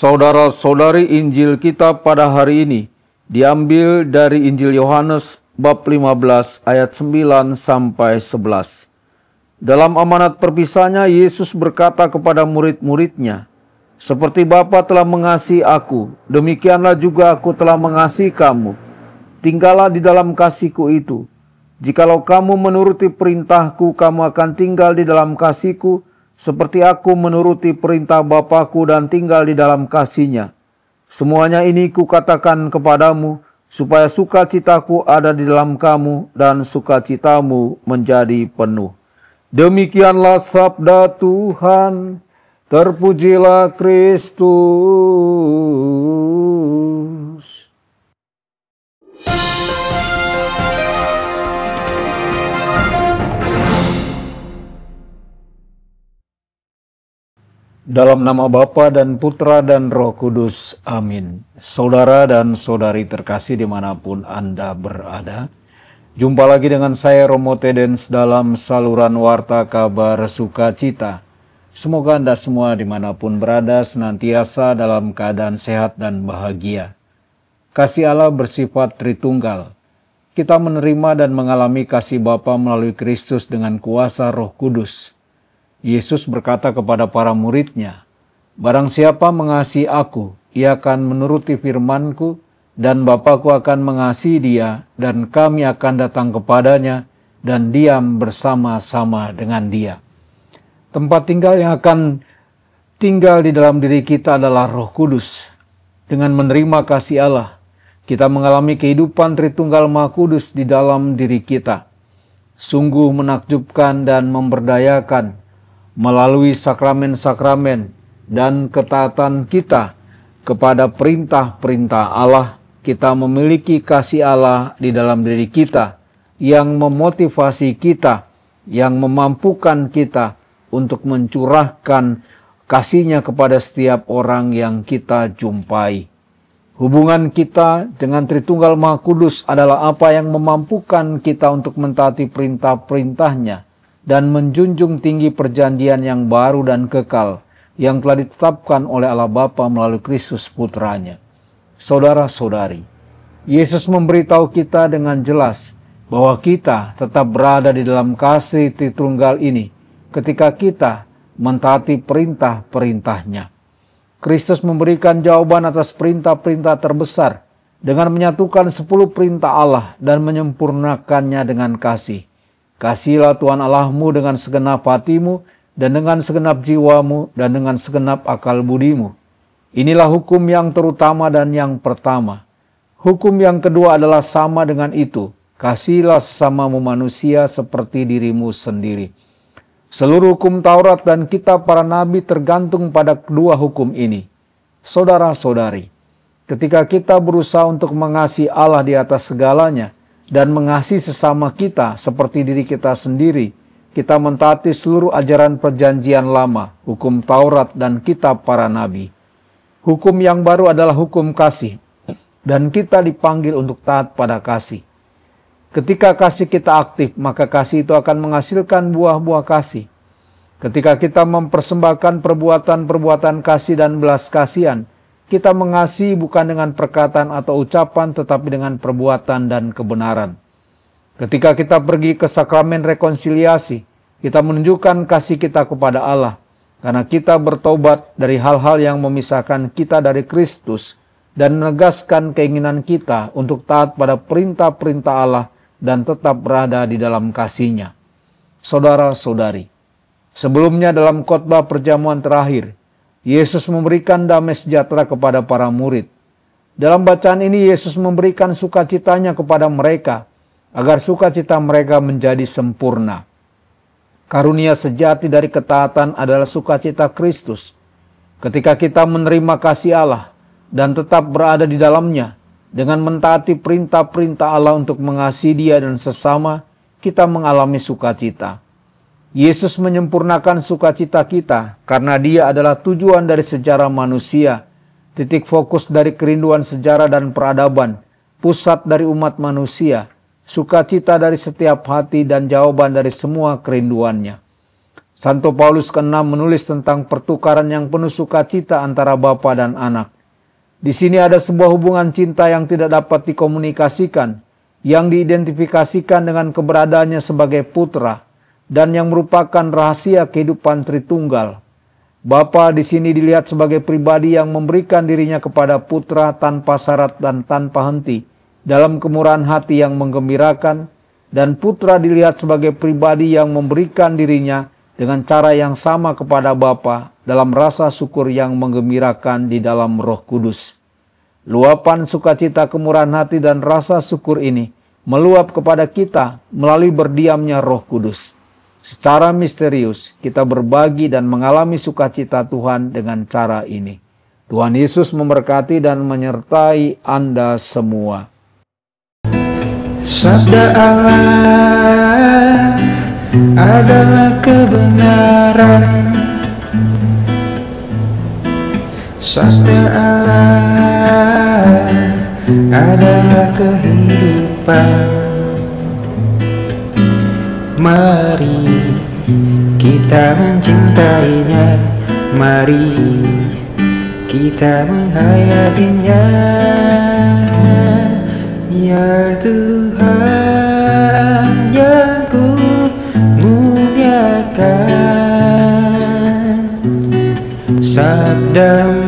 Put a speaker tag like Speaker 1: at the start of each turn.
Speaker 1: Saudara-saudari, Injil kita pada hari ini diambil dari Injil Yohanes bab 15 ayat 9 sampai 11. Dalam amanat perpisahannya, Yesus berkata kepada murid-muridnya, "Seperti Bapa telah mengasihi aku, demikianlah juga aku telah mengasihi kamu. Tinggallah di dalam kasih-Ku itu. Jikalau kamu menuruti perintah-Ku, kamu akan tinggal di dalam kasih-Ku, seperti aku menuruti perintah Bapa-Ku dan tinggal di dalam kasih-Nya. Semuanya ini Kukatakan kepadamu, supaya sukacita-Ku ada di dalam kamu dan sukacitamu menjadi penuh." Demikianlah sabda Tuhan. Terpujilah Kristus. Dalam nama Bapa dan Putra dan Roh Kudus. Amin. Saudara dan saudari terkasih dimanapun Anda berada, jumpa lagi dengan saya Romo Tedens dalam saluran Warta Kabar Sukacita. Semoga Anda semua dimanapun berada senantiasa dalam keadaan sehat dan bahagia. Kasih Allah bersifat Tritunggal. Kita menerima dan mengalami kasih Bapa melalui Kristus dengan kuasa Roh Kudus. Yesus berkata kepada para murid-Nya, "Barang siapa mengasihi aku, ia akan menuruti firman-Ku, dan Bapa-Ku akan mengasihi dia, dan kami akan datang kepadanya, dan diam bersama-sama dengan dia." Tempat tinggal yang akan tinggal di dalam diri kita adalah Roh Kudus. Dengan menerima kasih Allah, kita mengalami kehidupan Tritunggal Maha Kudus di dalam diri kita. Sungguh menakjubkan dan memberdayakan. Melalui sakramen-sakramen dan ketaatan kita kepada perintah-perintah Allah, kita memiliki kasih Allah di dalam diri kita yang memotivasi kita, yang memampukan kita untuk mencurahkan kasih-Nya kepada setiap orang yang kita jumpai. Hubungan kita dengan Tritunggal Maha Kudus adalah apa yang memampukan kita untuk mentaati perintah-perintah-Nya dan menjunjung tinggi perjanjian yang baru dan kekal yang telah ditetapkan oleh Allah Bapa melalui Kristus Putra-Nya. Saudara-saudari, Yesus memberitahu kita dengan jelas bahwa kita tetap berada di dalam kasih Tritunggal ini ketika kita mentaati perintah-perintah-Nya. Kristus memberikan jawaban atas perintah-perintah terbesar dengan menyatukan 10 perintah Allah dan menyempurnakannya dengan kasih. "Kasihilah Tuhan Allahmu dengan segenap hatimu, dan dengan segenap jiwamu, dan dengan segenap akal budimu." Inilah hukum yang terutama dan yang pertama. Hukum yang kedua adalah sama dengan itu. "Kasihilah sesamamu manusia seperti dirimu sendiri." Seluruh hukum Taurat dan kitab para nabi tergantung pada kedua hukum ini. Saudara-saudari, ketika kita berusaha untuk mengasihi Allah di atas segalanya dan mengasihi sesama kita seperti diri kita sendiri, kita mentaati seluruh ajaran perjanjian lama, hukum Taurat dan kitab para nabi. Hukum yang baru adalah hukum kasih, dan kita dipanggil untuk taat pada kasih. Ketika kasih kita aktif, maka kasih itu akan menghasilkan buah-buah kasih. Ketika kita mempersembahkan perbuatan-perbuatan kasih dan belas kasihan, kita mengasihi bukan dengan perkataan atau ucapan, tetapi dengan perbuatan dan kebenaran. Ketika kita pergi ke sakramen rekonsiliasi, kita menunjukkan kasih kita kepada Allah, karena kita bertobat dari hal-hal yang memisahkan kita dari Kristus, dan menegaskan keinginan kita untuk taat pada perintah-perintah Allah, dan tetap berada di dalam kasih-Nya. Saudara-saudari, sebelumnya dalam khotbah perjamuan terakhir, Yesus memberikan damai sejahtera kepada para murid. Dalam bacaan ini Yesus memberikan sukacita-Nya kepada mereka, agar sukacita mereka menjadi sempurna. Karunia sejati dari ketaatan adalah sukacita Kristus. Ketika kita menerima kasih Allah dan tetap berada di dalamnya, dengan mentaati perintah-perintah Allah untuk mengasihi Dia dan sesama, kita mengalami sukacita. Yesus menyempurnakan sukacita kita karena Dia adalah tujuan dari sejarah manusia, titik fokus dari kerinduan sejarah dan peradaban, pusat dari umat manusia, sukacita dari setiap hati dan jawaban dari semua kerinduannya. Santo Paulus ke-6 menulis tentang pertukaran yang penuh sukacita antara bapa dan anak. Di sini ada sebuah hubungan cinta yang tidak dapat dikomunikasikan, yang diidentifikasikan dengan keberadaannya sebagai putra, dan yang merupakan rahasia kehidupan Tritunggal. Bapa di sini dilihat sebagai pribadi yang memberikan dirinya kepada putra tanpa syarat dan tanpa henti, dalam kemurahan hati yang menggembirakan, dan putra dilihat sebagai pribadi yang memberikan dirinya dengan cara yang sama kepada Bapa dalam rasa syukur yang menggembirakan di dalam Roh Kudus. Luapan sukacita kemurahan hati dan rasa syukur ini meluap kepada kita melalui berdiamnya Roh Kudus. Secara misterius kita berbagi dan mengalami sukacita Tuhan dengan cara ini. Tuhan Yesus memberkati dan menyertai Anda semua.
Speaker 2: Sabda Allah adalah kebenaran. Sabda Allah adalah kehidupan. Mari kita mencintainya, mari kita menghayatinya. Ya Tuhan yang ku muliakan, sabda